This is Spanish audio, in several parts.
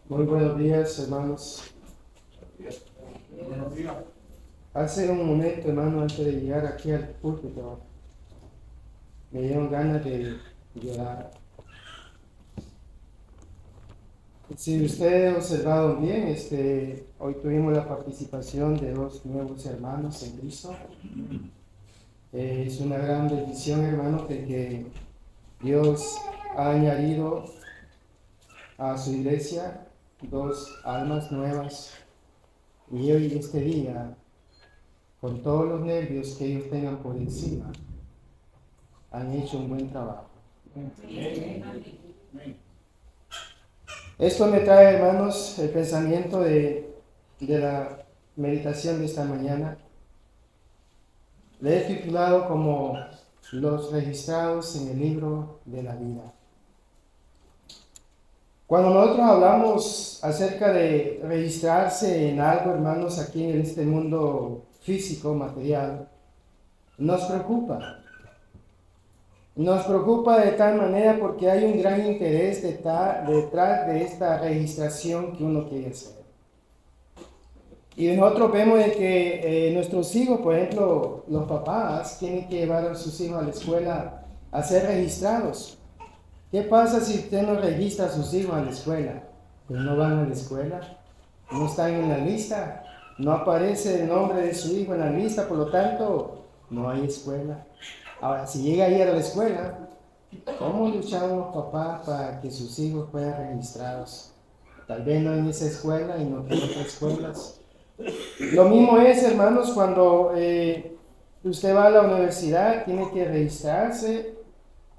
Muy buenos días, hermanos. Hace un momento, hermano, antes de llegar aquí al púlpito, me dieron ganas de llorar. Si ustedes observaron bien, hoy tuvimos la participación de dos nuevos hermanos en Cristo. Es una gran bendición, hermano, que Dios ha añadido a su iglesia dos almas nuevas. Y hoy, este día, con todos los nervios que ellos tengan por encima, han hecho un buen trabajo. Esto me trae, hermanos, el pensamiento de la meditación de esta mañana. Le he titulado como los registrados en el libro de la vida. Cuando nosotros hablamos acerca de registrarse en algo, hermanos, aquí en este mundo físico, material, nos preocupa. Nos preocupa de tal manera porque hay un gran interés detrás de esta registración que uno quiere hacer. Y nosotros vemos de que nuestros hijos, por ejemplo, los papás tienen que llevar a sus hijos a la escuela a ser registrados. ¿Qué pasa si usted no registra a sus hijos a la escuela? Pues no van a la escuela, no están en la lista, no aparece el nombre de su hijo en la lista, por lo tanto, no hay escuela. Ahora, si llega a ir a la escuela, ¿cómo lucharon los papás para que sus hijos fueran registrados? Tal vez no en esa escuela y no en otras escuelas. Lo mismo es, hermanos, cuando usted va a la universidad, tiene que registrarse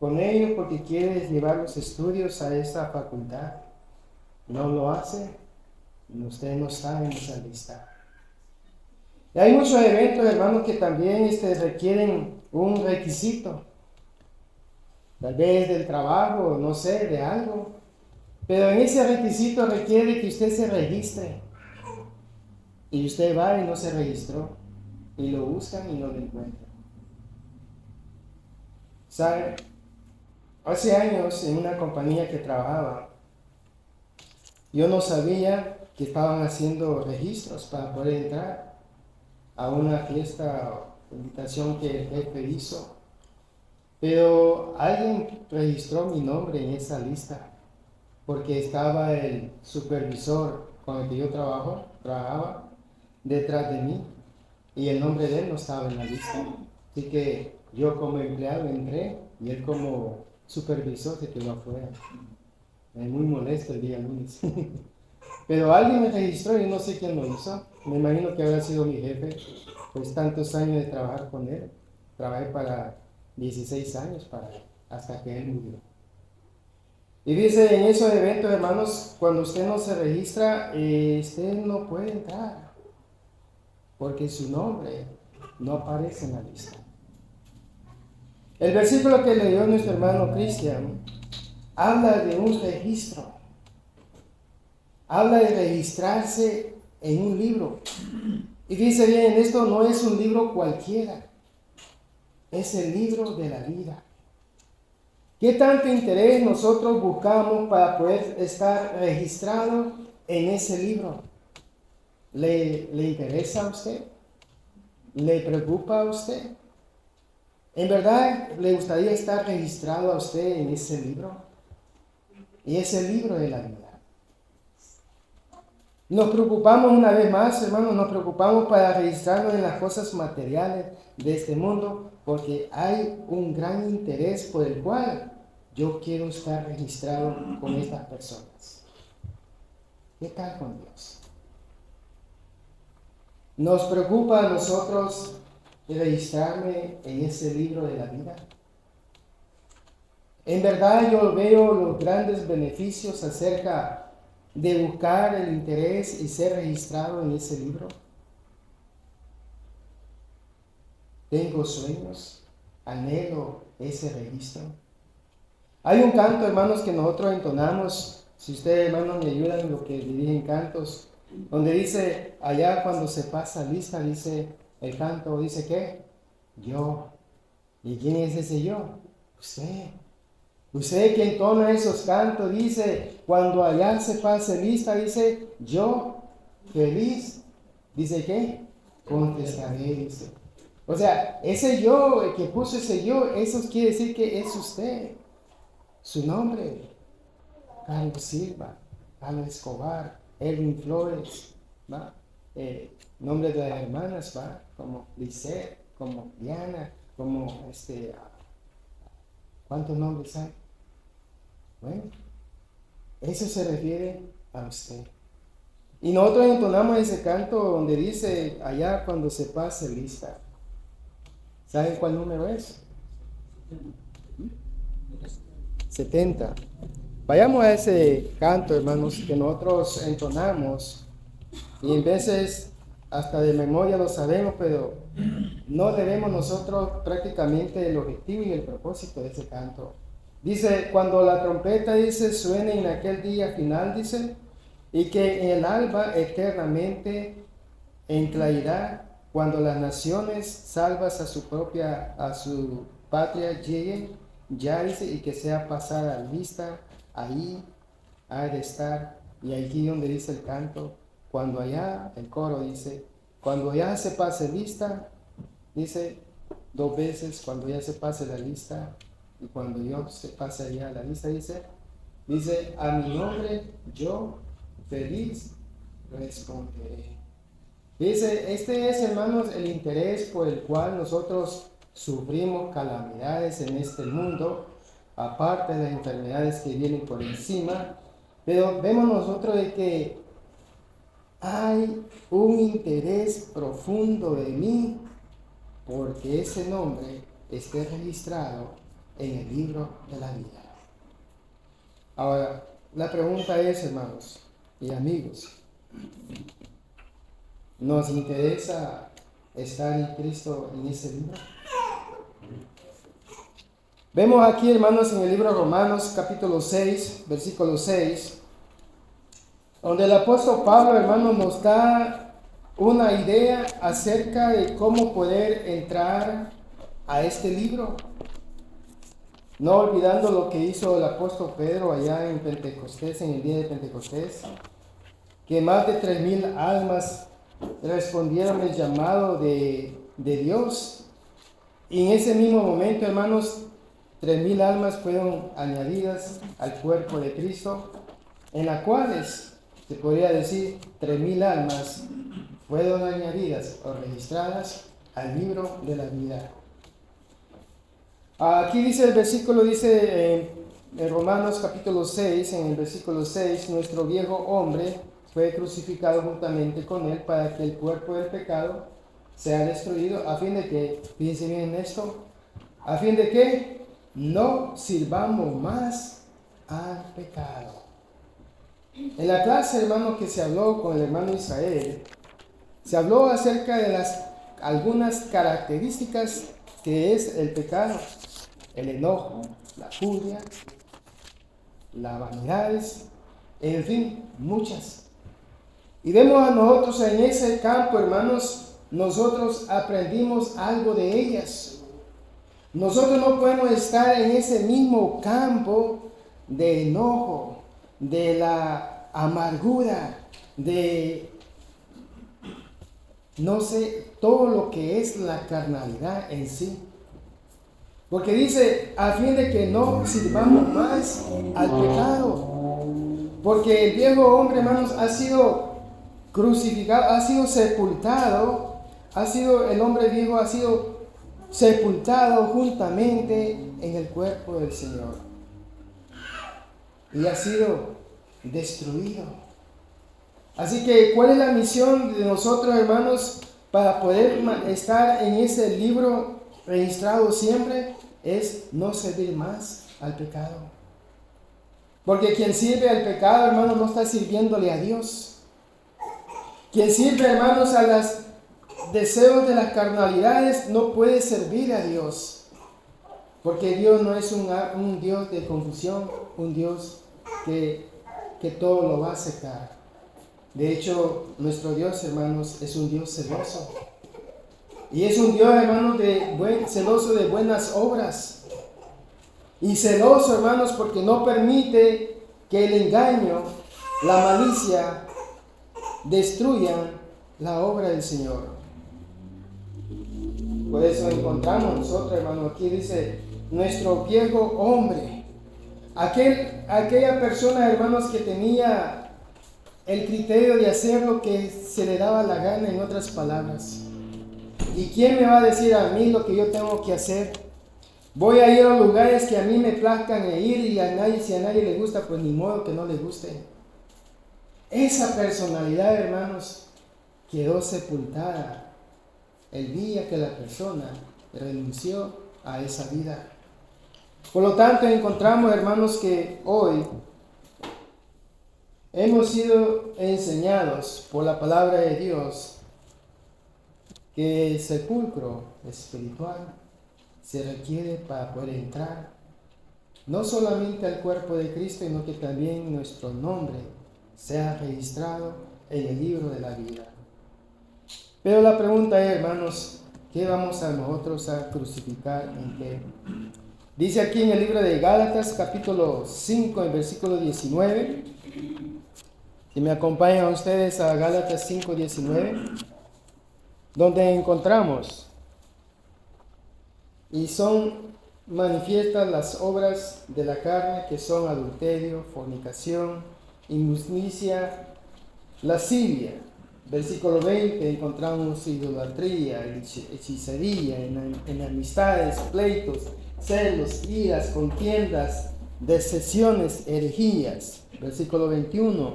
con ellos porque quiere llevar los estudios a esta facultad. No lo hace, usted no está en esa lista. Y hay muchos eventos, hermanos, que también requieren un requisito. Tal vez del trabajo, no sé, de algo. Pero en ese requisito requiere que usted se registre. Y usted va y no se registró. Y lo buscan y no lo encuentran. ¿Sabe? Hace años en una compañía que trabajaba, yo no sabía que estaban haciendo registros para poder entrar a una fiesta o invitación que el jefe hizo. Pero alguien registró mi nombre en esa lista porque estaba el supervisor con el que yo trabajaba detrás de mí y el nombre de él no estaba en la lista. Así que yo como empleado entré y él como supervisor se quedó afuera. Muy molesto el día lunes. Pero alguien me registró y no sé quién lo hizo. Me imagino que habrá sido mi jefe, pues tantos años de trabajar con él. Trabajé para 16 años hasta que él murió. Y dice, en esos eventos, hermanos, cuando usted no se registra, usted no puede entrar, porque su nombre no aparece en la lista. El versículo que leyó nuestro hermano Cristian habla de un registro, habla de registrarse en un libro. Y dice bien, esto no es un libro cualquiera, es el libro de la vida. ¿Qué tanto interés nosotros buscamos para poder estar registrados en ese libro? ¿Le interesa a usted? ¿Le preocupa a usted? ¿En verdad le gustaría estar registrado a usted en ese libro? Y es el libro de la vida. Nos preocupamos una vez más, hermanos, nos preocupamos para registrarnos en las cosas materiales de este mundo porque hay un gran interés por el cual yo quiero estar registrado con estas personas. ¿Qué tal con Dios? ¿Nos preocupa a nosotros registrarme en ese libro de la vida? En verdad yo veo los grandes beneficios acerca de buscar el interés y ser registrado en ese libro. Tengo sueños, anhelo ese registro. Hay un canto, hermanos, que nosotros entonamos. Si ustedes, hermanos, me ayudan en lo que dirigen cantos, donde dice, allá cuando se pasa lista, dice el canto, dice ¿qué? Yo. ¿Y quién es ese yo? Usted. Usted que entona esos cantos dice, cuando allá se pase lista, dice, yo feliz, dice ¿qué? Contestaré, dice. O sea, ese yo, el que puso ese yo, eso quiere decir que es usted. Su nombre, Carlos Silva, Carlos Escobar, Edwin Flores, ¿va? Nombre de las hermanas, ¿va? Como Lisette, como Diana, como ¿cuántos nombres hay? Bueno, eso se refiere a usted. Y nosotros entonamos ese canto donde dice, allá cuando se pase lista. ¿Saben cuál número es? 70. Vayamos a ese canto, hermanos, que nosotros entonamos. Y en veces hasta de memoria lo sabemos, pero no debemos nosotros prácticamente el objetivo y el propósito de ese canto. Dice, cuando la trompeta, dice, suene en aquel día final, dice, y que en el alba eternamente en claridad, cuando las naciones salvas a su patria lleguen, ya dice, y que sea pasada lista, ahí ha de estar, y aquí donde dice el canto, cuando allá, el coro dice, cuando ya se pase lista, dice 2 veces, cuando ya se pase la lista, y cuando yo se pase allá la lista, dice, a mi nombre yo feliz responderé. Dice, este es, hermanos, el interés por el cual nosotros sufrimos calamidades en este mundo, aparte de las enfermedades que vienen por encima, pero vemos nosotros de que hay un interés profundo de mí porque ese nombre esté registrado en el libro de la vida. Ahora, la pregunta es, hermanos y amigos, ¿nos interesa estar en Cristo en ese libro? Vemos aquí, hermanos, en el libro de Romanos, capítulo 6, versículo 6, donde el apóstol Pablo, hermanos, nos da una idea acerca de cómo poder entrar a este libro. No olvidando lo que hizo el apóstol Pedro allá en Pentecostés, en el día de Pentecostés, que más de 3,000 almas respondieron el llamado de Dios. Y en ese mismo momento, hermanos, 3,000 almas fueron añadidas al cuerpo de Cristo, en las cuales, se podría decir, 3,000 almas fueron añadidas o registradas al libro de la vida. Aquí dice el versículo, dice en Romanos capítulo 6, en el versículo 6, nuestro viejo hombre fue crucificado juntamente con él para que el cuerpo del pecado sea destruido, a fin de que, fíjense bien en esto, a fin de que no sirvamos más al pecado. En la clase, hermano, que se habló con el hermano Israel, se habló acerca de algunas características que es el pecado: el enojo, la furia, las vanidades, en fin, muchas. Y vemos a nosotros en ese campo, hermanos, nosotros aprendimos algo de ellas. Nosotros no podemos estar en ese mismo campo de enojo, de la amargura, de, no sé, todo lo que es la carnalidad en sí. Porque dice, a fin de que no sirvamos más al pecado. Porque el viejo hombre, hermanos, ha sido crucificado, ha sido sepultado, el hombre viejo ha sido sepultado juntamente en el cuerpo del Señor. Y ha sido destruido. Así que, ¿cuál es la misión de nosotros, hermanos, para poder estar en ese libro registrado siempre? Es no servir más al pecado. Porque quien sirve al pecado, hermanos, no está sirviéndole a Dios. Quien sirve, hermanos, a los deseos de las carnalidades no puede servir a Dios. Porque Dios no es un Dios de confusión, un Dios que todo lo va a aceptar. De hecho, nuestro Dios, hermanos, es un Dios celoso. Y es un Dios, hermanos, celoso de buenas obras. Y celoso, hermanos, porque no permite que el engaño, la malicia, destruyan la obra del Señor. Por eso encontramos nosotros, hermanos, aquí dice, nuestro viejo hombre. Aquella persona, hermanos, que tenía el criterio de hacer lo que se le daba la gana, en otras palabras. ¿Y quién me va a decir a mí lo que yo tengo que hacer? Voy a ir a lugares que a mí me plazcan ir, y si a nadie le gusta, pues ni modo que no le guste. Esa personalidad, hermanos, quedó sepultada el día que la persona renunció a esa vida. Por lo tanto, encontramos, hermanos, que hoy hemos sido enseñados por la palabra de Dios que el sepulcro espiritual se requiere para poder entrar no solamente al cuerpo de Cristo, sino que también nuestro nombre sea registrado en el libro de la vida. Pero la pregunta es, hermanos, ¿qué vamos a nosotros a crucificar en qué? Dice aquí en el libro de Gálatas, capítulo 5, en versículo 19. Si me acompañan ustedes a Gálatas 5, 19, donde encontramos, y son manifiestas las obras de la carne, que son adulterio, fornicación, injusticia, lascivia. Versículo 20, encontramos idolatría, hechicería, enemistades, pleitos, celos, iras, contiendas, decepciones, herejías. Versículo 21,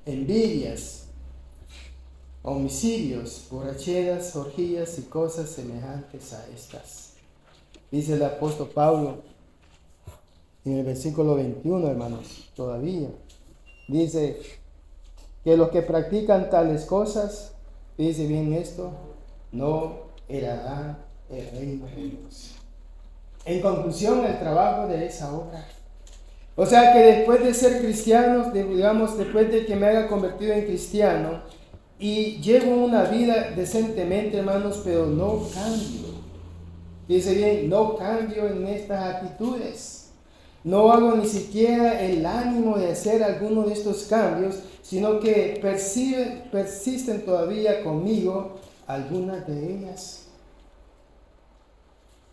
envidias, homicidios, borracheras, orgías y cosas semejantes a estas. Dice el apóstol Pablo en el versículo 21, hermanos, todavía. Dice que los que practican tales cosas, dice bien esto, no heredarán el reino de Dios. En conclusión, el trabajo de esa obra. O sea que después de ser cristianos, digamos, después de que me haya convertido en cristiano y llevo una vida decentemente, hermanos, pero no cambio. Dice bien, no cambio en estas actitudes. No hago ni siquiera el ánimo de hacer alguno de estos cambios, sino que persisten todavía conmigo algunas de ellas.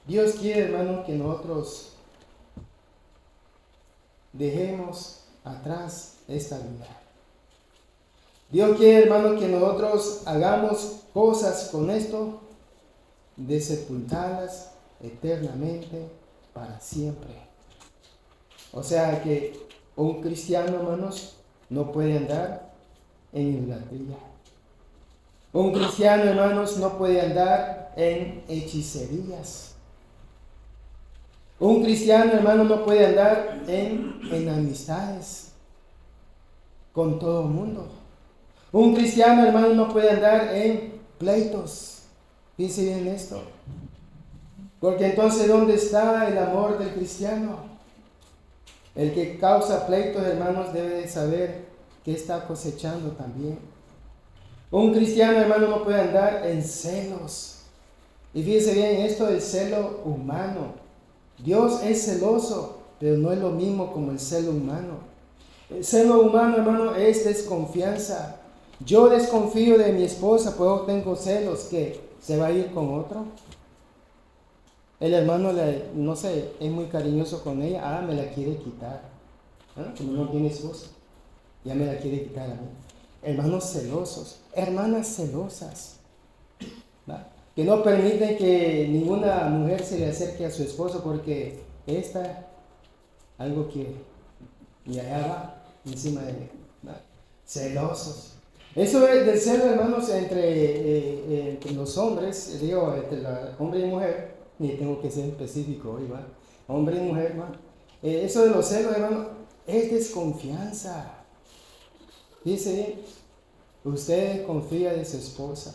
Dios quiere, hermano, que nosotros dejemos atrás esta vida. Dios quiere, hermano, que nosotros hagamos cosas con esto, de sepultarlas eternamente para siempre. O sea que un cristiano, hermanos, no puede andar en idolatría. Un cristiano, hermanos, no puede andar en hechicerías. Un cristiano, hermano, no puede andar en amistades con todo el mundo. Un cristiano, hermano, no puede andar en pleitos. Dice bien esto. Porque entonces, ¿dónde está el amor del cristiano? El que causa pleitos, hermanos, debe saber que está cosechando también. Un cristiano, hermano, no puede andar en celos. Y fíjese bien, esto es celo humano. Dios es celoso, pero no es lo mismo como el celo humano. El celo humano, hermano, es desconfianza. Yo desconfío de mi esposa, pues tengo celos, que se va a ir con otro. El hermano, no sé, es muy cariñoso con ella, me la quiere quitar. Como no tiene esposa, ya me la quiere quitar a mí. Hermanos celosos, hermanas celosas, ¿verdad? Que no permiten que ninguna mujer se le acerque a su esposo porque esta algo quiere y allá va encima de él, ¿verdad? Celosos. Eso es del celo, hermanos, entre los hombres, digo, entre hombre y mujer, y tengo que ser específico hoy, ¿va? Hombre y mujer, ¿va? Eso de los celos, hermano, es desconfianza. Dice, usted confía de su esposa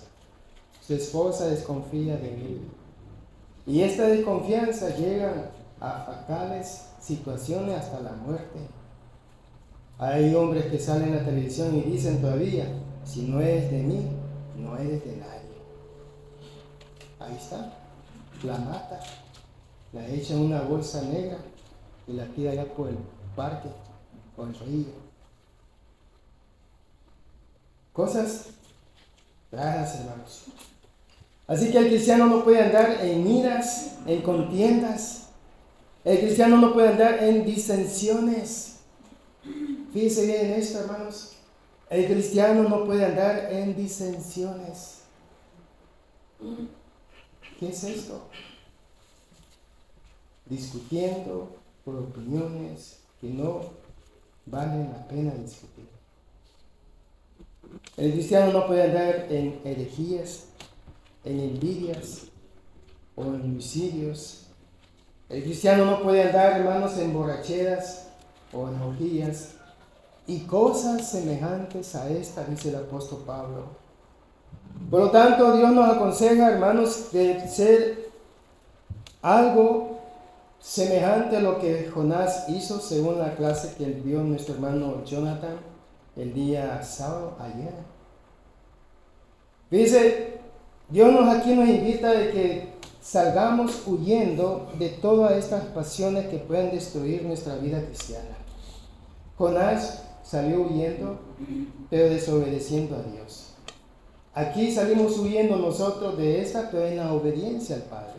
desconfía de él. Y esta desconfianza llega a fatales situaciones hasta la muerte. Hay hombres que salen en la televisión y dicen todavía, si no eres de mí, no eres de nadie. Ahí está, la mata. la echa en una bolsa negra y la tira allá por el parque, por el río. Cosas raras, hermanos. Así que el cristiano no puede andar en iras, en contiendas. El cristiano no puede andar en disensiones. Fíjense bien en esto, hermanos. El cristiano no puede andar en disensiones. ¿Qué es esto? Discutiendo por opiniones que no valen la pena discutir. El cristiano no puede andar en herejías, en envidias o en homicidios. El cristiano no puede andar, hermanos, en borracheras o en orgías y cosas semejantes a esta, dice el apóstol Pablo. Por lo tanto, Dios nos aconseja, hermanos, de ser algo semejante a lo que Jonás hizo, según la clase que dio nuestro hermano Jonathan el día sábado, ayer. Dice, Dios aquí nos invita de que salgamos huyendo de todas estas pasiones que pueden destruir nuestra vida cristiana. Jonás salió huyendo, pero desobedeciendo a Dios. Aquí salimos huyendo nosotros de esta, pero en la obediencia al Padre.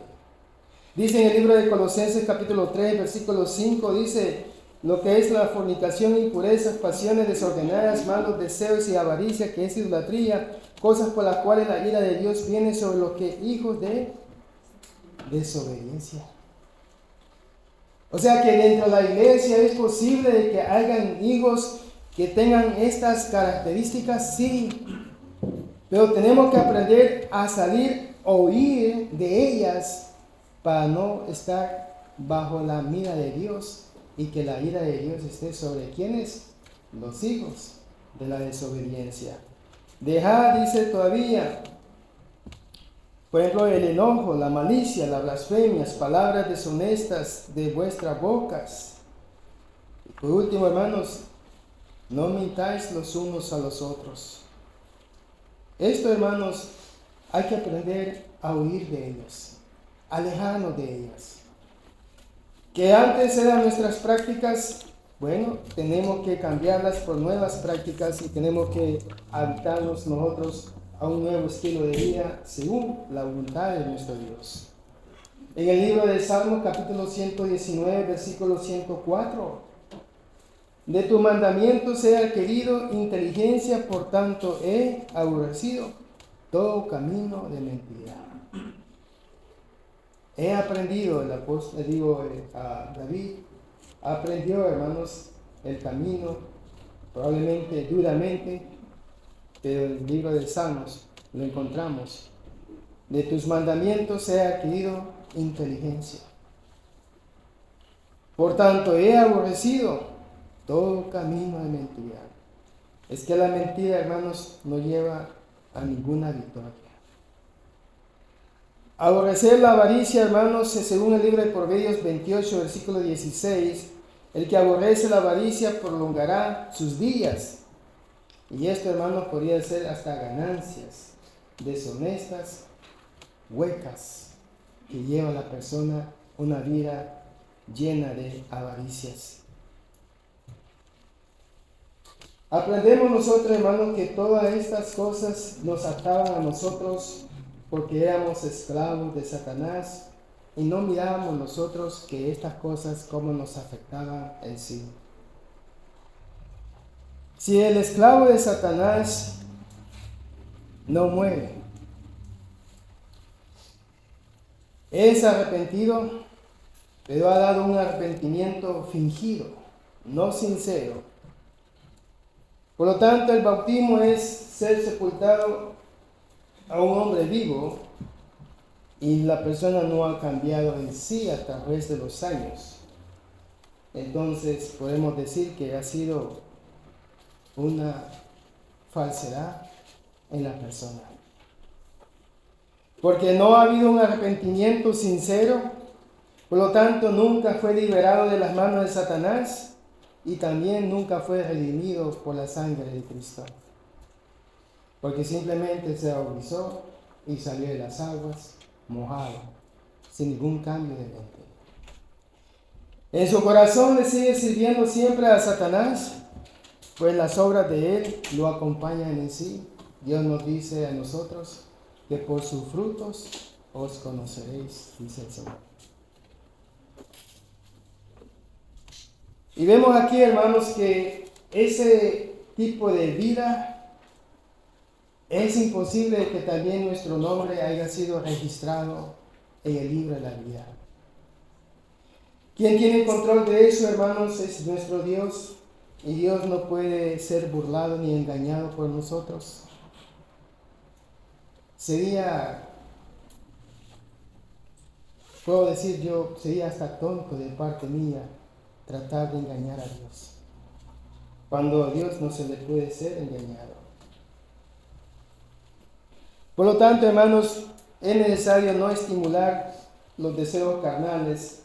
Dice en el libro de Colosenses capítulo 3, versículo 5, dice, lo que es la fornicación, impurezas, pasiones desordenadas, malos deseos y avaricia, que es idolatría, cosas por las cuales la ira de Dios viene sobre los que hijos de desobediencia. O sea que dentro de la iglesia es posible de que hayan hijos que tengan estas características, sí, pero tenemos que aprender a salir o huir de ellas para no estar bajo la mira de Dios y que la ira de Dios esté sobre quienes, los hijos de la desobediencia. Dejad, dice todavía, por ejemplo, el enojo, la malicia, las blasfemias, palabras deshonestas de vuestras bocas. Y por último, hermanos, no mintáis los unos a los otros. Esto, hermanos, hay que aprender a huir de ellas, alejarnos de ellas. Que antes eran nuestras prácticas, bueno, tenemos que cambiarlas por nuevas prácticas y tenemos que adaptarnos nosotros a un nuevo estilo de vida según la voluntad de nuestro Dios. En el libro de Salmos capítulo 119, versículo 104, de tu mandamiento sea querido inteligencia, por tanto he aborrecido todo camino de mentira. He aprendido, el apóstol, David aprendió, hermanos, el camino, probablemente duramente, pero en el libro de Salmos lo encontramos. De tus mandamientos he adquirido inteligencia. Por tanto, he aborrecido todo camino de mentira. Es que la mentira, hermanos, no lleva a ninguna victoria. Aborrecer la avaricia, hermanos, según el libro de Proverbios 28, versículo 16, el que aborrece la avaricia prolongará sus días. Y esto, hermanos, podría ser hasta ganancias deshonestas, huecas, que lleva a la persona una vida llena de avaricias. Aprendemos nosotros, hermanos, que todas estas cosas nos ataban a nosotros porque éramos esclavos de Satanás y no mirábamos nosotros que estas cosas cómo nos afectaban en sí. Si el esclavo de Satanás no muere, es arrepentido, pero ha dado un arrepentimiento fingido, no sincero. Por lo tanto, el bautismo es ser sepultado a un hombre vivo y la persona no ha cambiado en sí a través de los años. Entonces podemos decir que ha sido una falsedad en la persona. Porque no ha habido un arrepentimiento sincero, por lo tanto nunca fue liberado de las manos de Satanás y también nunca fue redimido por la sangre de Cristo. Porque simplemente se bautizó y salió de las aguas mojado, sin ningún cambio de mente. En su corazón le sigue sirviendo siempre a Satanás, pues las obras de él lo acompañan en sí. Dios nos dice a nosotros que por sus frutos os conoceréis, dice el Señor. Y vemos aquí, hermanos, que ese tipo de vida es imposible que también nuestro nombre haya sido registrado en el libro de la vida. Quien tiene control de eso, hermanos, es nuestro Dios. Y Dios no puede ser burlado ni engañado por nosotros. Puedo decir yo, sería hasta tonto de parte mía tratar de engañar a Dios, cuando a Dios no se le puede ser engañado. Por lo tanto, hermanos, es necesario no estimular los deseos carnales,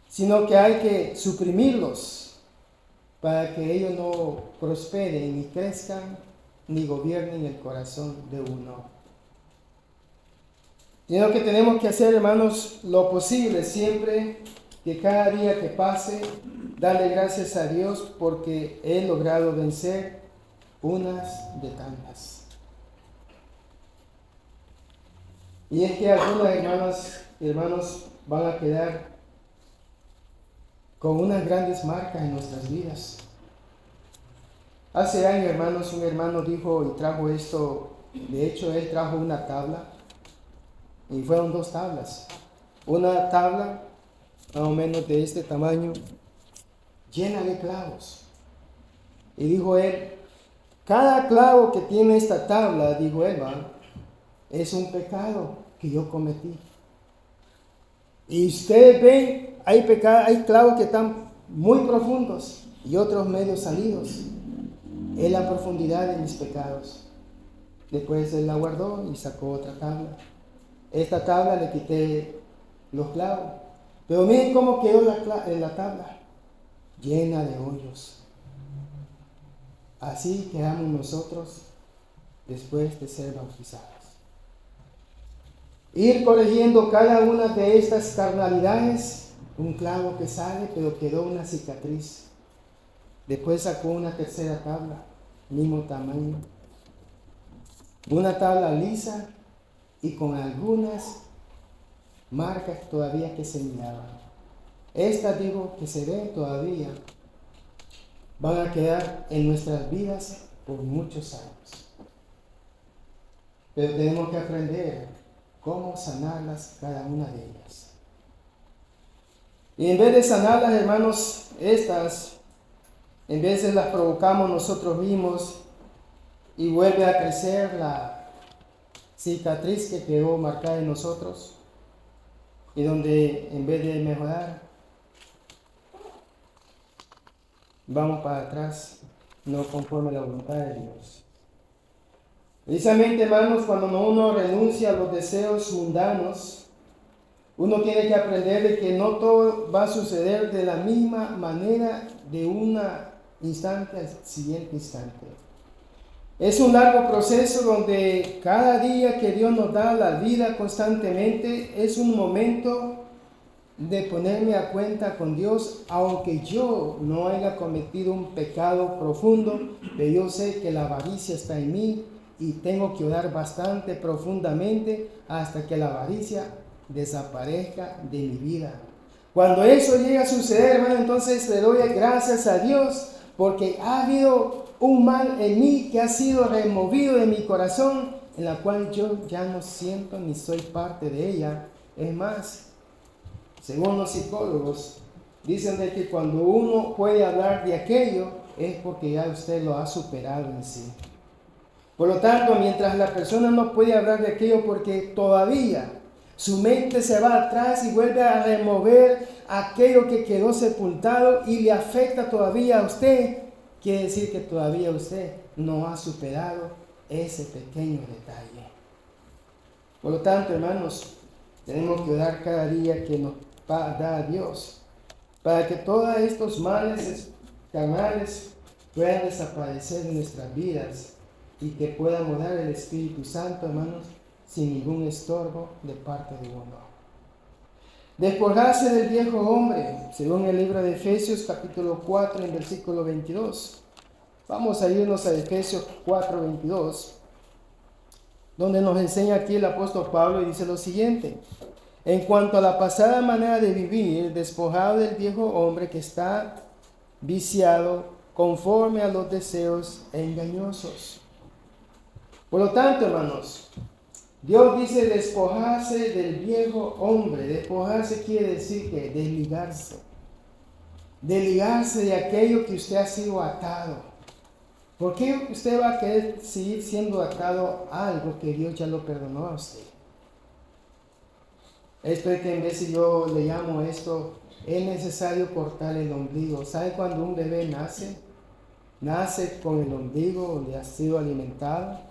sino que hay que suprimirlos para que ellos no prosperen ni crezcan ni gobiernen el corazón de uno. Sino que tenemos que hacer, hermanos, lo posible siempre, que cada día que pase, darle gracias a Dios porque he logrado vencer unas de tantas. Y es que algunas hermanos van a quedar con unas grandes marcas en nuestras vidas. Hace años, hermanos, un hermano dijo y trajo esto. De hecho, él trajo una tabla, y fueron 2 tablas. Una tabla más o menos de este tamaño, llena de clavos. Y dijo él, cada clavo que tiene esta tabla, dijo él, es un pecado que yo cometí. Y ustedes ven, hay clavos que están muy profundos y otros medio salidos. Es la profundidad de mis pecados. Después él la guardó y sacó otra tabla. Esta tabla le quité los clavos. Pero miren cómo quedó la tabla, llena de hoyos. Así quedamos nosotros después de ser bautizados. Ir corrigiendo cada una de estas carnalidades, un clavo que sale, pero quedó una cicatriz. Después sacó una tercera tabla, mismo tamaño. Una tabla lisa y con algunas marcas todavía que se miraban. Estas, digo, que se ven todavía, van a quedar en nuestras vidas por muchos años. Pero tenemos que aprender cómo sanarlas, cada una de ellas. Y en vez de sanarlas, hermanos, en vez de las provocamos nosotros mismos y vuelve a crecer la cicatriz que quedó marcada en nosotros, y donde en vez de mejorar, vamos para atrás, no conforme a la voluntad de Dios. Precisamente, hermanos, cuando uno renuncia a los deseos mundanos, uno tiene que aprender de que no todo va a suceder de la misma manera de un instante al siguiente instante. Es un largo proceso donde cada día que Dios nos da la vida constantemente es un momento de ponerme a cuenta con Dios, aunque yo no haya cometido un pecado profundo, pero yo sé que la avaricia está en mí y tengo que orar bastante profundamente hasta que la avaricia desaparezca de mi vida. Cuando eso llega a suceder, hermano, entonces le doy gracias a Dios porque ha habido un mal en mí que ha sido removido de mi corazón, en la cual yo ya no siento ni soy parte de ella. Es más, según los psicólogos, dicen de que cuando uno puede hablar de aquello es porque ya usted lo ha superado en sí. Por lo tanto, mientras la persona no puede hablar de aquello porque todavía su mente se va atrás y vuelve a remover aquello que quedó sepultado y le afecta todavía a usted, quiere decir que todavía usted no ha superado ese pequeño detalle. Por lo tanto, hermanos, tenemos que orar cada día que nos da a Dios para que todos estos males carnales puedan desaparecer de nuestras vidas y que pueda morar el Espíritu Santo, hermanos, sin ningún estorbo de parte de uno. Despojarse del viejo hombre, según el libro de Efesios capítulo 4 en versículo 22. Vamos a irnos a Efesios 4, 22, donde nos enseña aquí el apóstol Pablo y dice lo siguiente: en cuanto a la pasada manera de vivir, despojado del viejo hombre que está viciado conforme a los deseos engañosos. Por lo tanto, hermanos, Dios dice despojarse del viejo hombre. Despojarse quiere decir que desligarse. Desligarse de aquello que usted ha sido atado. ¿Por qué usted va a querer seguir siendo atado a algo que Dios ya lo perdonó a usted? Esto es que en vez si yo le llamo esto, es necesario cortar el ombligo. ¿Sabe cuando un bebé nace? Nace con el ombligo donde ha sido alimentado.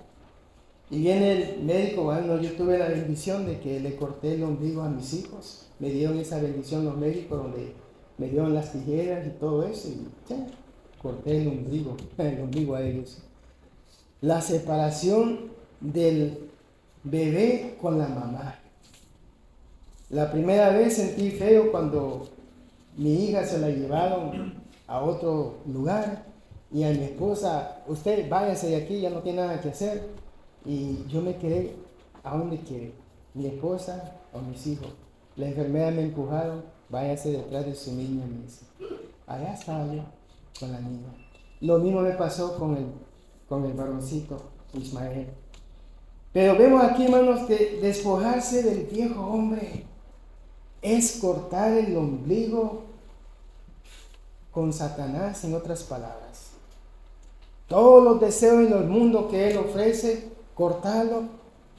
Y viene el médico. Bueno, yo tuve la bendición de que le corté el ombligo a mis hijos. Me dieron esa bendición los médicos, donde me dieron las tijeras y todo eso. Y ya, corté el ombligo a ellos. La separación del bebé con la mamá. La primera vez sentí feo cuando mi hija se la llevaron a otro lugar y a mi esposa: usted váyase de aquí, ya no tiene nada que hacer. Y yo me quedé, ¿a dónde quiere? ¿Mi esposa o mis hijos? La enfermera me empujaron: váyase detrás de su niña. Me dice, allá estaba yo con la niña. Lo mismo me pasó con el varoncito Ismael. Pero vemos aquí, hermanos, que despojarse del viejo hombre es cortar el ombligo con Satanás, en otras palabras. Todos los deseos en el mundo que él ofrece, cortarlo,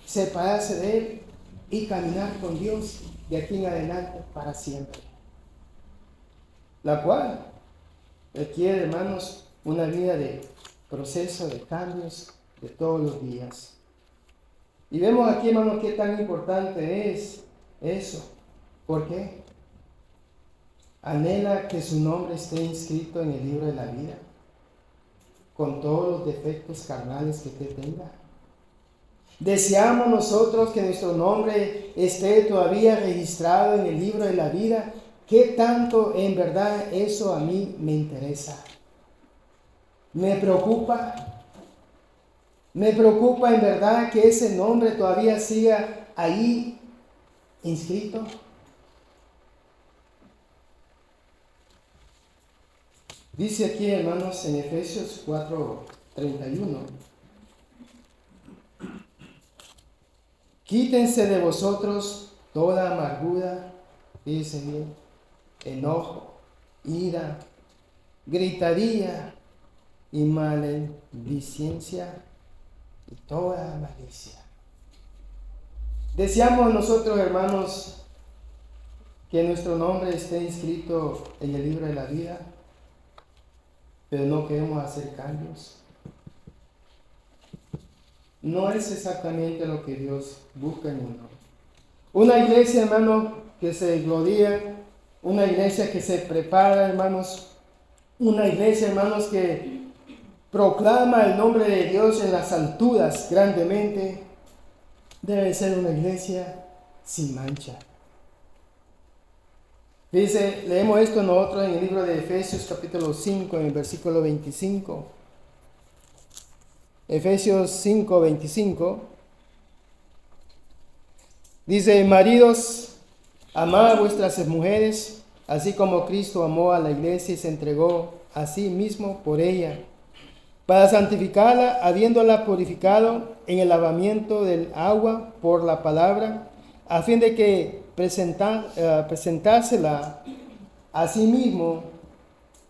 separarse de él y caminar con Dios de aquí en adelante para siempre. La cual requiere, hermanos, una vida de proceso, de cambios de todos los días. Y vemos aquí, hermanos, qué tan importante es eso. ¿Por qué? Anhela que su nombre esté inscrito en el libro de la vida, con todos los defectos carnales que usted tenga. ¿Deseamos nosotros que nuestro nombre esté todavía registrado en el libro de la vida? ¿Qué tanto en verdad eso a mí me interesa? ¿Me preocupa? ¿Me preocupa en verdad que ese nombre todavía siga ahí inscrito? Dice aquí, hermanos, en Efesios 4:31: quítense de vosotros toda amargura, dice bien, enojo, ira, gritaría y maledicencia y toda malicia. Deseamos nosotros, hermanos, que nuestro nombre esté inscrito en el libro de la vida, pero no queremos hacer cambios. No es exactamente lo que Dios busca en uno. Una iglesia, hermano, que se gloria, una iglesia que se prepara, hermanos, una iglesia, hermanos, que proclama el nombre de Dios en las alturas grandemente, debe ser una iglesia sin mancha. Dice, leemos esto nosotros en el libro de Efesios capítulo 5, en el versículo 25. Efesios 5, 25. Dice: maridos, amad a vuestras mujeres, así como Cristo amó a la iglesia y se entregó a sí mismo por ella, para santificarla, habiéndola purificado en el lavamiento del agua por la palabra, a fin de que presentársela a sí mismo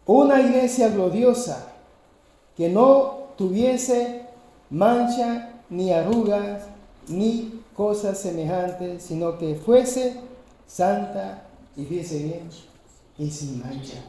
una iglesia gloriosa, que no tuviese mancha, ni arrugas, ni cosas semejantes, sino que fuese santa y, fíjese bien, y sin mancha.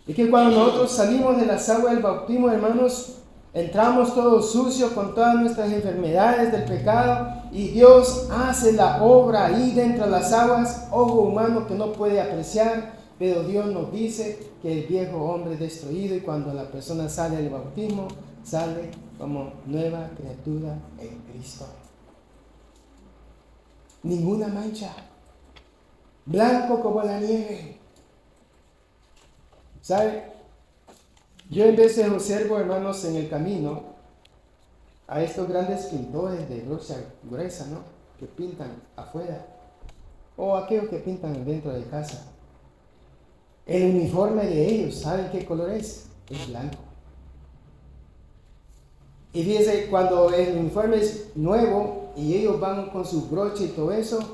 Y que cuando nosotros salimos de las aguas del bautismo, hermanos, entramos todos sucios con todas nuestras enfermedades del pecado, y Dios hace la obra ahí dentro de las aguas, ojo humano que no puede apreciar, pero Dios nos dice que el viejo hombre es destruido, y cuando la persona sale del bautismo, sale como nueva criatura en Cristo. Ninguna mancha. blanco como la nieve. ¿Sabe? Yo en veces observo, hermanos, en el camino a estos grandes pintores de brocha gruesa, ¿no? Que pintan afuera, o aquellos que pintan dentro de casa. El uniforme de ellos, ¿saben qué color es? Es blanco. Y fíjense, cuando el uniforme es nuevo y ellos van con sus broches y todo eso,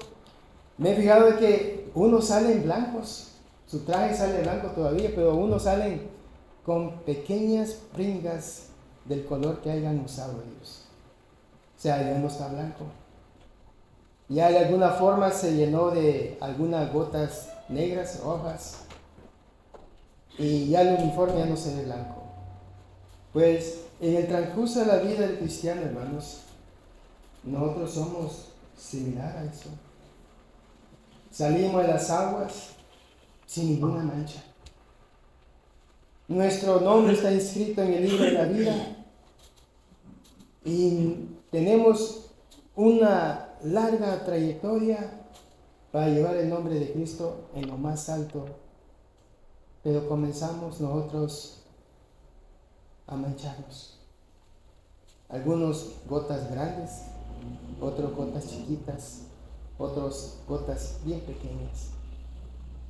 me he fijado de que unos salen blancos, su traje sale blanco todavía, pero unos salen con pequeñas pringas del color que hayan usado ellos. O sea, ya no está blanco. Ya de alguna forma se llenó de algunas gotas negras, rojas, y ya el uniforme ya no se ve blanco. Pues en el transcurso de la vida del cristiano, hermanos, nosotros somos similar a eso. Salimos de las aguas sin ninguna mancha. Nuestro nombre está inscrito en el libro de la vida y tenemos una larga trayectoria para llevar el nombre de Cristo en lo más alto, pero comenzamos nosotros a mancharnos. Algunos gotas grandes, otros gotas chiquitas, otros gotas bien pequeñas.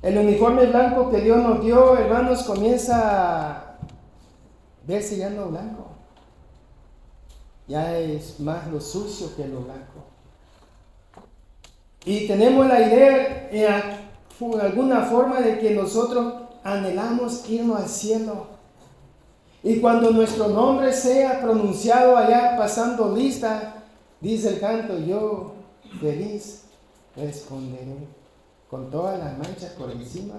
El uniforme blanco que Dios nos dio, hermanos, comienza a verse ya no blanco. Ya es más lo sucio que lo blanco. Y tenemos la idea, en alguna forma, de que nosotros anhelamos irnos al cielo. Y cuando nuestro nombre sea pronunciado allá pasando lista, dice el canto, yo feliz responderé con todas las manchas por encima,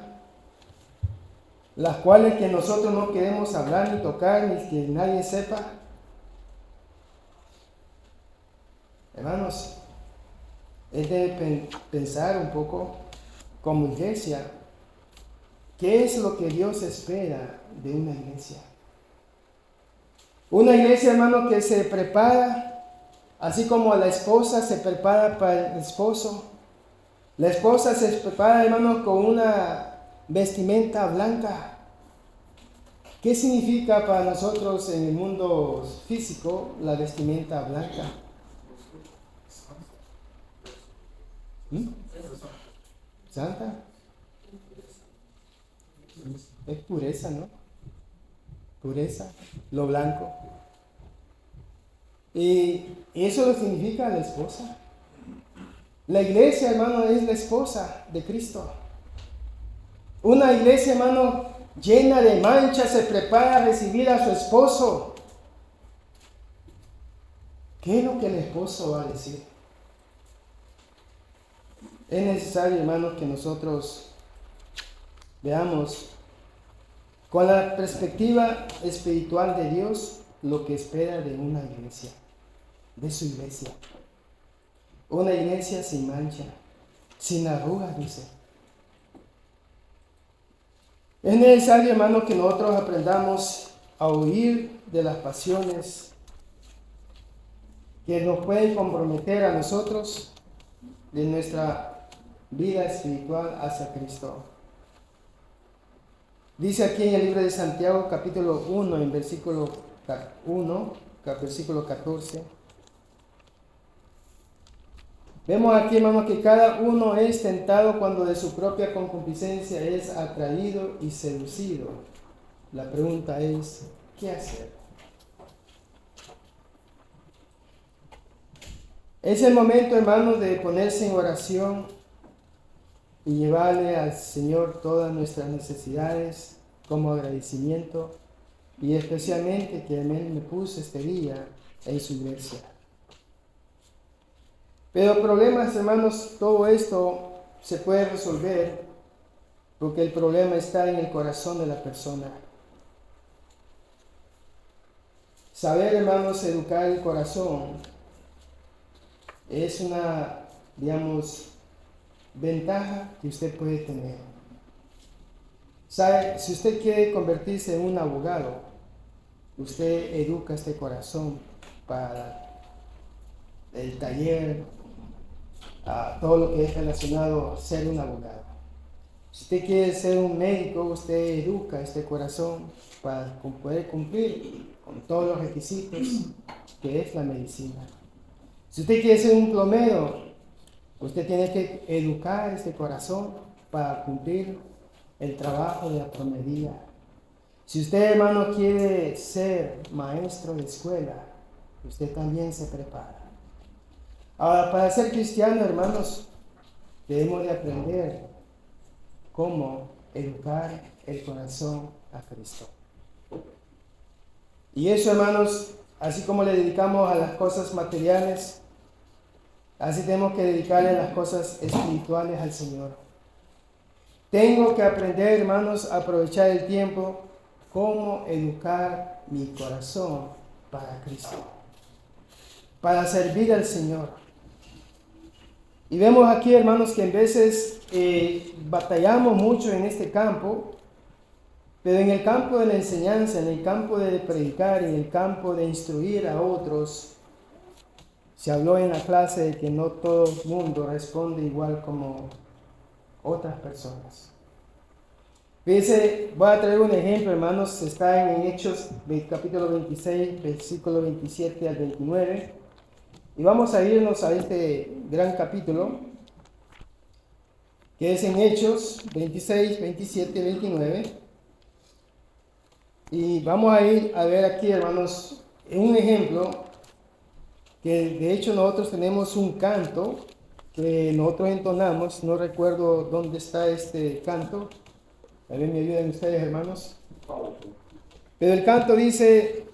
las cuales que nosotros no queremos hablar ni tocar, ni que nadie sepa. Hermanos, es de pensar un poco como iglesia, ¿qué es lo que Dios espera de una iglesia? Una iglesia, hermano, que se prepara, así como la esposa se prepara para el esposo. La esposa se prepara, hermano, con una vestimenta blanca. ¿Qué significa para nosotros en el mundo físico la vestimenta blanca? ¿Santa? Es pureza, ¿no? Pureza, lo blanco. Y eso lo significa la esposa. La iglesia, hermano, es la esposa de Cristo. Una iglesia, hermano, llena de manchas, se prepara a recibir a su esposo. ¿Qué es lo que el esposo va a decir? Es necesario, hermano, que nosotros veamos con la perspectiva espiritual de Dios lo que espera de una iglesia, de su iglesia. Una iglesia sin mancha, sin arrugas, dice. Es necesario, hermano, que nosotros aprendamos a huir de las pasiones que nos pueden comprometer a nosotros de nuestra vida espiritual hacia Cristo. Dice aquí en el libro de Santiago, capítulo 1, en versículo 1, versículo 14. Vemos aquí, hermano, que cada uno es tentado cuando de su propia concupiscencia es atraído y seducido. La pregunta es, ¿qué hacer? Es el momento, hermano, de ponerse en oración y llevarle al Señor todas nuestras necesidades como agradecimiento, y especialmente que Él me puso este día en su iglesia. Pero problemas, hermanos, todo esto se puede resolver porque el problema está en el corazón de la persona. Saber, hermanos, educar el corazón es una, digamos, ventaja que usted puede tener. ¿Sabe? Si usted quiere convertirse en un abogado, usted educa este corazón para el taller, a todo lo que es relacionado a ser un abogado. Si usted quiere ser un médico, usted educa este corazón para poder cumplir con todos los requisitos que es la medicina. Si usted quiere ser un plomero, usted tiene que educar este corazón para cumplir el trabajo de la plomería. Si usted, hermano, quiere ser maestro de escuela, usted también se prepara. Ahora, para ser cristiano, hermanos, debemos de aprender cómo educar el corazón a Cristo. Y eso, hermanos, así como le dedicamos a las cosas materiales, así tenemos que dedicarle a las cosas espirituales al Señor. Tengo que aprender, hermanos, a aprovechar el tiempo, cómo educar mi corazón para Cristo, para servir al Señor. Y vemos aquí, hermanos, que en veces batallamos mucho en este campo, pero en el campo de la enseñanza, en el campo de predicar, en el campo de instruir a otros, se habló en la clase de que no todo el mundo responde igual como otras personas. Fíjense, voy a traer un ejemplo, hermanos, está en Hechos capítulo 26, versículo 27 al 29. Y vamos a irnos a este gran capítulo, que es en Hechos 26, 27 y 29. Y vamos a ir a ver aquí, hermanos, un ejemplo, que de hecho nosotros tenemos un canto que nosotros entonamos, no recuerdo dónde está este canto. A ver, me ayudan ustedes, hermanos. Pero el canto dice: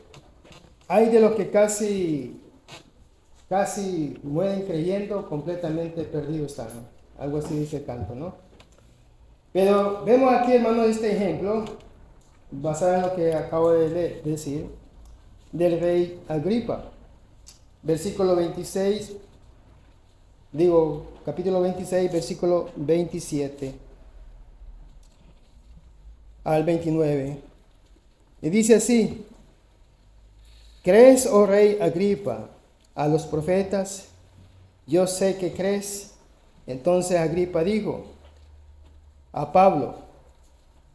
hay de los que casi mueren creyendo, completamente perdidos están. Algo así dice el canto, ¿no? Pero vemos aquí, hermanos, este ejemplo, basado en lo que acabo de decir, del rey Agripa. Versículo 26, capítulo 26, versículo 27 al 29. Y dice así: ¿crees, oh rey Agripa, a los profetas? Yo sé que crees. Entonces Agripa dijo a Pablo: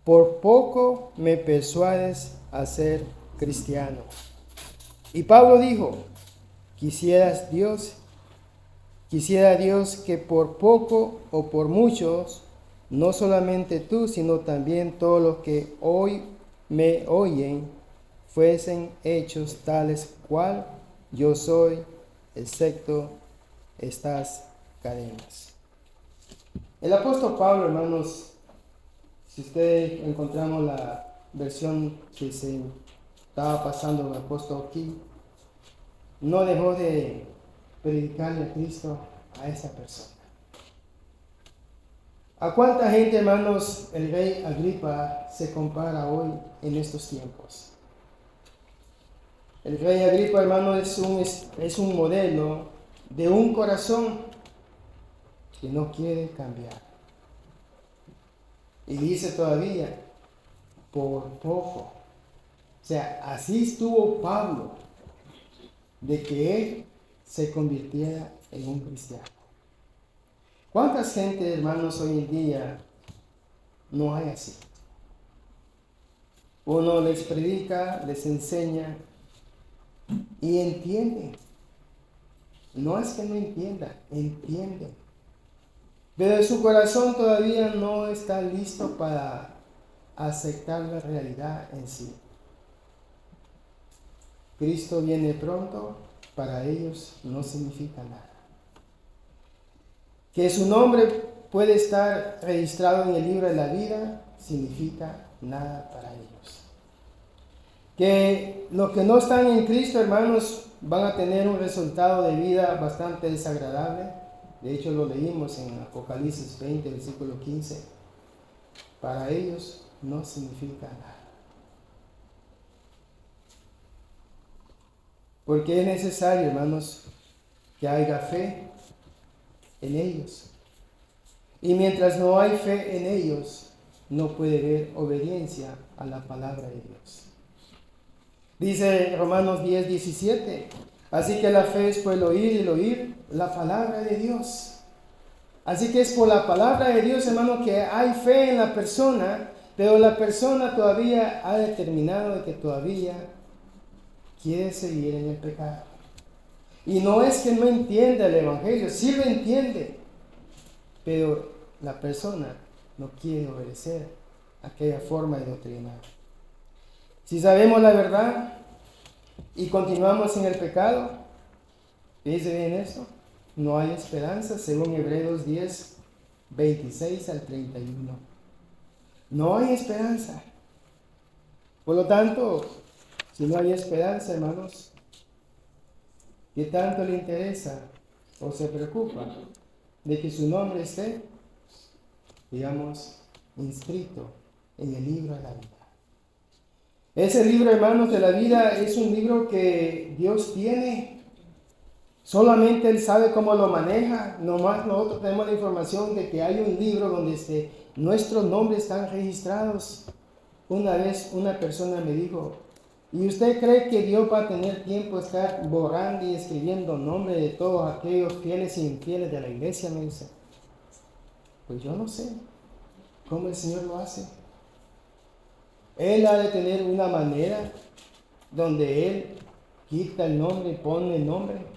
por poco me persuades a ser cristiano. Y Pablo dijo: quisiera Dios que por poco o por muchos, no solamente tú, sino también todos los que hoy me oyen, fuesen hechos tales cual yo soy, excepto estas cadenas. El apóstol Pablo, hermanos, si ustedes encontramos la versión que se estaba pasando el apóstol aquí, no dejó de predicarle a Cristo a esa persona. ¿A cuánta gente, hermanos, el rey Agripa se compara hoy en estos tiempos? El rey Agripa, hermano, es un modelo de un corazón que no quiere cambiar. Y dice todavía: por poco. O sea, así estuvo Pablo de que él se convirtiera en un cristiano. ¿Cuántas gente, hermanos, hoy en día no hay así? Uno les predica, les enseña y entienden. No es que no entiendan, entienden. Pero su corazón todavía no está listo para aceptar la realidad en sí. Cristo viene pronto, para ellos no significa nada. Que su nombre puede estar registrado en el libro de la vida, significa nada para ellos. Que los que no están en Cristo, hermanos, van a tener un resultado de vida bastante desagradable. De hecho, lo leímos en Apocalipsis 20, versículo 15. Para ellos no significa nada. Porque es necesario, hermanos, que haya fe en ellos. Y mientras no hay fe en ellos, no puede haber obediencia a la palabra de Dios. Dice Romanos 10, 17. Así que la fe es por el oír y el oír la palabra de Dios. Así que es por la palabra de Dios, hermano, que hay fe en la persona, pero la persona todavía ha determinado de que todavía quiere seguir en el pecado. Y no es que no entienda el Evangelio, sí lo entiende, pero la persona no quiere obedecer aquella forma de doctrinar. Si sabemos la verdad y continuamos en el pecado, fíjense bien esto, no hay esperanza, según Hebreos 10, 26 al 31. No hay esperanza. Por lo tanto, si no hay esperanza, hermanos, ¿qué tanto le interesa o se preocupa de que su nombre esté, digamos, inscrito en el libro de la vida? Ese libro, hermanos, de la vida es un libro que Dios tiene. Solamente Él sabe cómo lo maneja. Nomás nosotros tenemos la información de que hay un libro donde nuestros nombres están registrados. Una vez una persona me dijo, ¿y usted cree que Dios va a tener tiempo de estar borrando y escribiendo nombres de todos aquellos fieles e infieles de la iglesia? Me dice. Pues yo no sé cómo el Señor lo hace. Él ha de tener una manera donde Él quita el nombre y pone el nombre.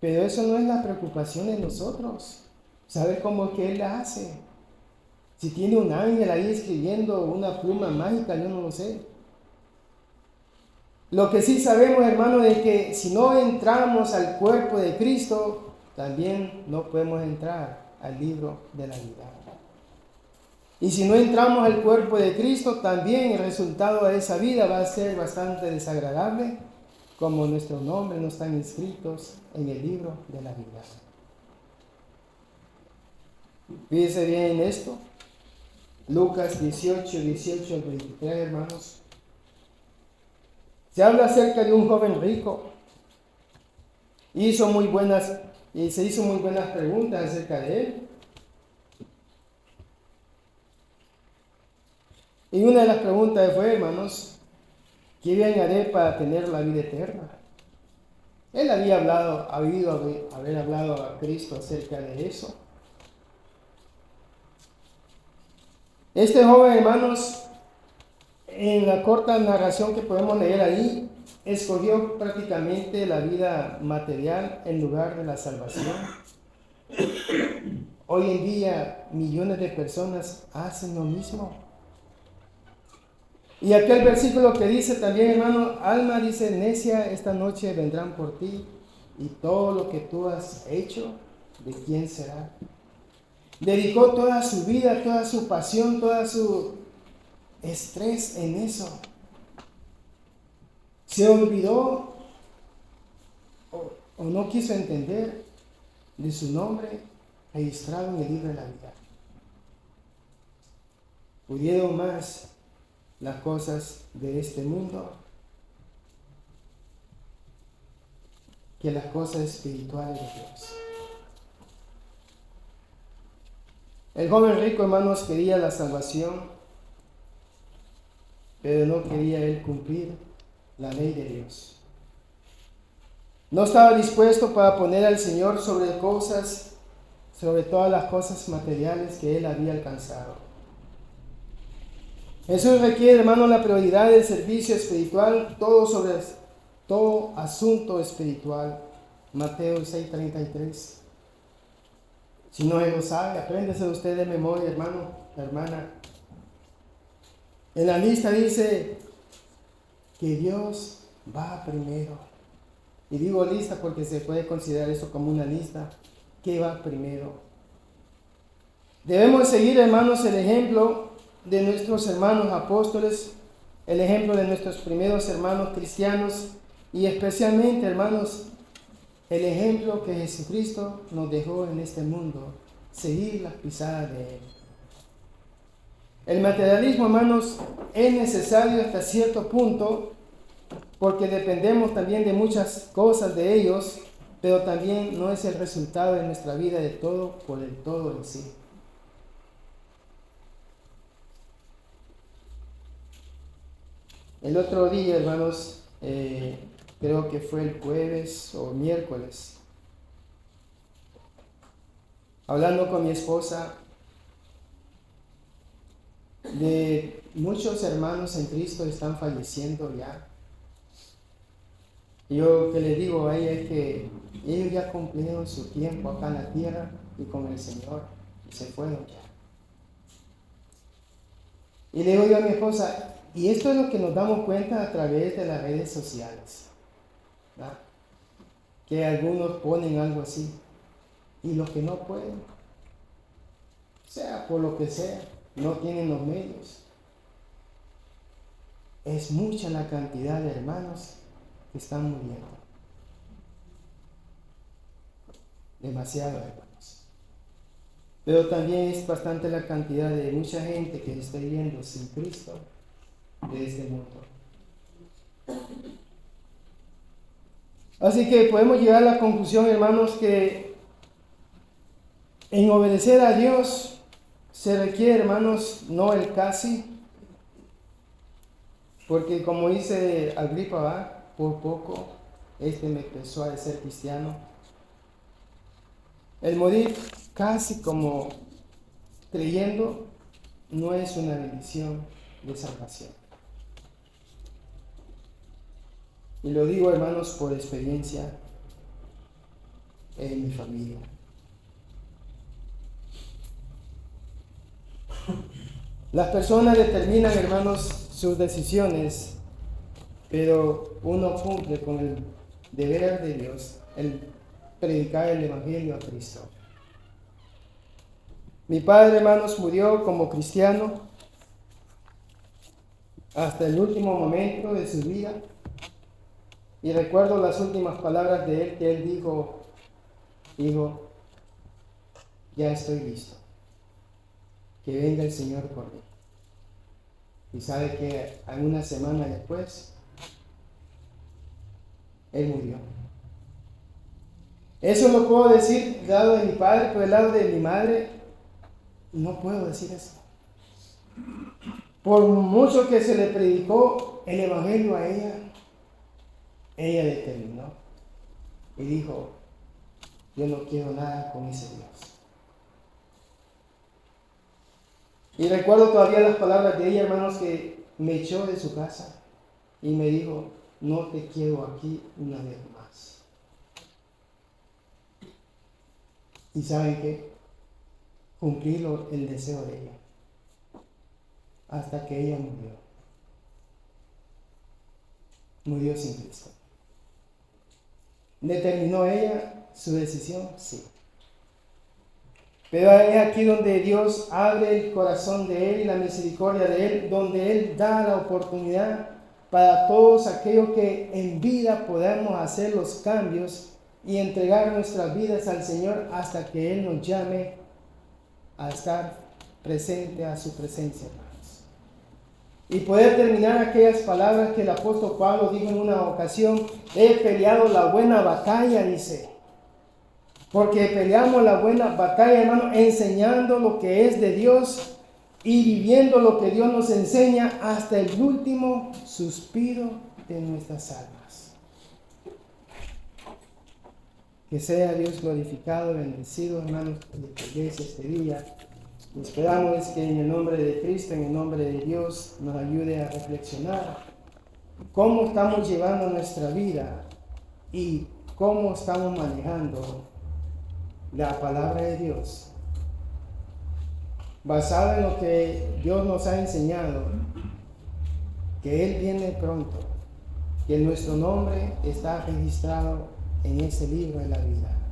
Pero eso no es la preocupación de nosotros. Saber cómo es que Él la hace. Si tiene un ángel ahí escribiendo una pluma mágica, yo no lo sé. Lo que sí sabemos, hermano, es que si no entramos al cuerpo de Cristo, también no podemos entrar al libro de la vida. Y si no entramos al cuerpo de Cristo, también el resultado de esa vida va a ser bastante desagradable, como nuestros nombres no están inscritos en el libro de la vida. Fíjense bien en esto. Lucas 18, 18 al 23, hermanos. Se habla acerca de un joven rico. Se hizo muy buenas preguntas acerca de él. Y una de las preguntas fue, hermanos, ¿qué bien haré para tener la vida eterna? Él había haber hablado a Cristo acerca de eso. Este joven, hermanos, en la corta narración que podemos leer ahí, escogió prácticamente la vida material en lugar de la salvación. Hoy en día, millones de personas hacen lo mismo. Y aquel versículo que dice también, hermano, alma, dice, necia, esta noche vendrán por ti, y todo lo que tú has hecho, ¿de quién será? Dedicó toda su vida, toda su pasión, toda su estrés en eso. Se olvidó o no quiso entender de su nombre registrado en el libro de la vida. Pudieron más las cosas de este mundo que las cosas espirituales de Dios. El joven rico, hermanos, quería la salvación, pero no quería él cumplir la ley de Dios. No estaba dispuesto para poner al Señor sobre todas las cosas materiales que él había alcanzado. Jesús requiere, hermano, la prioridad del servicio espiritual, todo asunto espiritual. Mateo 6:33. Si no lo sabe, apréndese usted de memoria, hermano, hermana. En la lista dice que Dios va primero. Y digo lista porque se puede considerar eso como una lista. ¿Qué va primero? Debemos seguir, hermanos, el ejemplo de nuestros hermanos apóstoles, el ejemplo de nuestros primeros hermanos cristianos y especialmente, hermanos, el ejemplo que Jesucristo nos dejó en este mundo, seguir las pisadas de Él. El materialismo, hermanos, es necesario hasta cierto punto porque dependemos también de muchas cosas de ellos, pero también no es el resultado de nuestra vida de todo por el todo en sí. El otro día, hermanos, creo que fue el jueves o miércoles, hablando con mi esposa de muchos hermanos en Cristo están falleciendo ya. Yo que le digo a ella es que ellos ya cumplieron su tiempo acá en la tierra y con el Señor y se fueron ya. Y le digo yo a mi esposa, y esto es lo que nos damos cuenta a través de las redes sociales, ¿verdad? Que algunos ponen algo así y los que no pueden, sea por lo que sea, no tienen los medios. Es mucha la cantidad de hermanos que están muriendo. Demasiado, hermanos. Pero también es bastante la cantidad de mucha gente que se está yendo sin Cristo de este mundo. Así que podemos llegar a la conclusión, hermanos, que en obedecer a Dios se requiere, hermanos, no el casi, porque como dice Agripa, ¿va? Por poco me empezó a ser cristiano. El morir casi como creyendo no es una bendición de salvación. Y lo digo, hermanos, por experiencia en mi familia. Las personas determinan, hermanos, sus decisiones, pero uno cumple con el deber de Dios, el predicar el Evangelio a Cristo. Mi padre, hermanos, murió como cristiano hasta el último momento de su vida. Y recuerdo las últimas palabras de él, que él dijo: hijo, ya estoy listo, que venga el Señor por mí. Y sabe que alguna semana después, él murió. Eso lo puedo decir del lado de mi padre, pero del lado de mi madre, no puedo decir eso. Por mucho que se le predicó el Evangelio a ella determinó y dijo: yo no quiero nada con ese Dios. Y recuerdo todavía las palabras de ella, hermanos, que me echó de su casa y me dijo: no te quiero aquí una vez más. ¿Y saben qué? Cumplí el deseo de ella hasta que ella murió. Murió sin Cristo. ¿Determinó ella su decisión? Sí. Pero es aquí donde Dios abre el corazón de él y la misericordia de él, donde él da la oportunidad para todos aquellos que en vida podamos hacer los cambios y entregar nuestras vidas al Señor hasta que Él nos llame a estar presente a su presencia, hermanos. Y poder terminar aquellas palabras que el apóstol Pablo dijo en una ocasión: he peleado la buena batalla, dice. Porque peleamos la buena batalla, hermano, enseñando lo que es de Dios y viviendo lo que Dios nos enseña hasta el último suspiro de nuestras almas. Que sea Dios glorificado, bendecido, hermanos, de la iglesia este día. Y esperamos que en el nombre de Cristo, en el nombre de Dios, nos ayude a reflexionar cómo estamos llevando nuestra vida y cómo estamos manejando la palabra de Dios, basada en lo que Dios nos ha enseñado, que Él viene pronto, que nuestro nombre está registrado en ese libro de la vida.